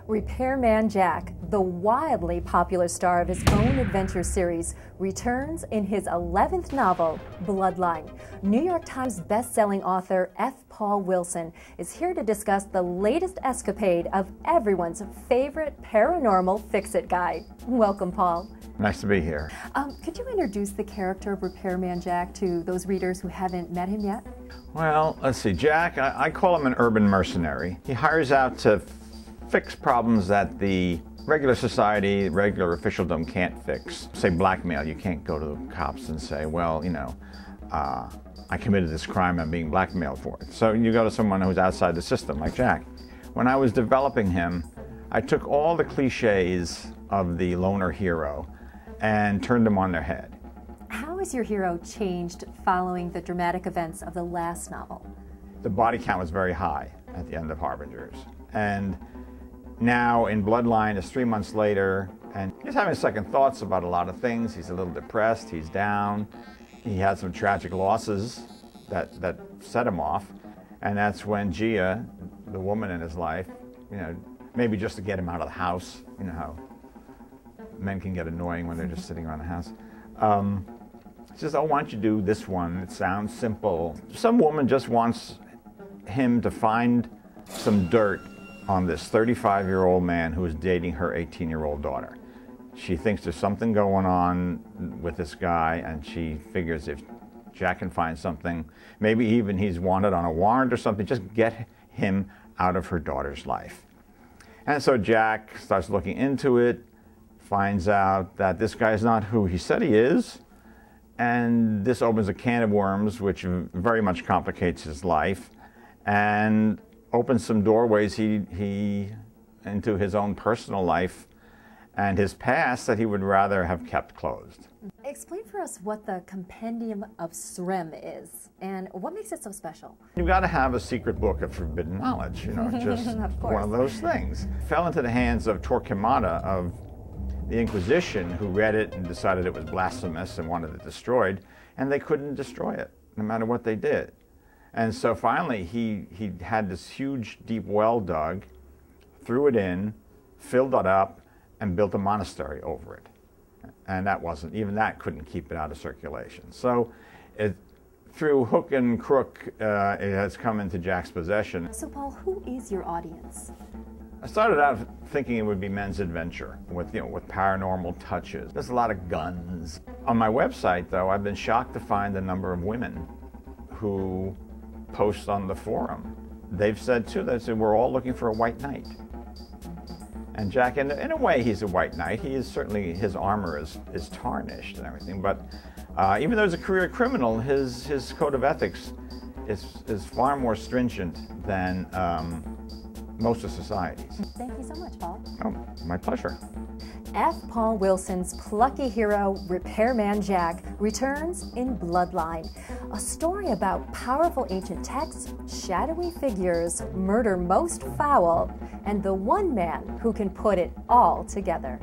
Repairman Jack, the wildly popular star of his own adventure series, returns in his 11th novel, Bloodline. New York Times best-selling author F. Paul Wilson is here to discuss the latest escapade of everyone's favorite paranormal fix-it guy. Welcome, Paul. Nice to be here. Could you introduce the character of Repairman Jack to those readers who haven't met him yet? Well, let's see. Jack, I call him an urban mercenary. He hires out to fix problems that the regular society, regular officialdom can't fix. Say blackmail. You can't go to the cops and say, well, you know, I committed this crime, I'm being blackmailed for it. So you go to someone who's outside the system, like Jack. When I was developing him, I took all the cliches of the loner hero and turned them on their head. How has your hero changed following the dramatic events of the last novel? The body count was very high at the end of Harbingers. And now in Bloodline, it's 3 months later, and he's having second thoughts about a lot of things. He's a little depressed, he's down. He had some tragic losses that set him off. And that's when Gia, the woman in his life, you know, maybe just to get him out of the house, you know how men can get annoying when they're just sitting around the house. Says, oh, why don't you do this one? It sounds simple. Some woman just wants him to find some dirt on this 35-year-old man who is dating her 18-year-old daughter. She thinks there's something going on with this guy, and she figures if Jack can find something, maybe even he's wanted on a warrant or something, just get him out of her daughter's life. And so Jack starts looking into it, finds out that this guy is not who he said he is, and this opens a can of worms which very much complicates his life and opens some doorways into his own personal life and his past that he would rather have kept closed. Explain for us what the Compendium of Srem is and what makes it so special. You've got to have a secret book of forbidden knowledge, you know, just one of those things. Fell into the hands of Torquemada of the Inquisition, who read it and decided it was blasphemous and wanted it destroyed, and they couldn't destroy it, no matter what they did. And so finally he had this huge deep well dug, threw it in, filled it up, and built a monastery over it. And that wasn't, even that couldn't keep it out of circulation. So through hook and crook, it has come into Jack's possession. So Paul, who is your audience? I started out thinking it would be men's adventure with, you know, with paranormal touches. There's a lot of guns. On my website, though, I've been shocked to find the number of women who post on the forum. They've said, too, they said, we're all looking for a white knight. And Jack, in a way, he's a white knight. He is certainly, his armor is tarnished and everything. But even though he's a career criminal, his code of ethics is far more stringent than most of society's. Thank you so much, Paul. Oh, my pleasure. F. Paul Wilson's plucky hero, Repairman Jack, returns in Bloodline, a story about powerful ancient texts, shadowy figures, murder most foul, and the one man who can put it all together.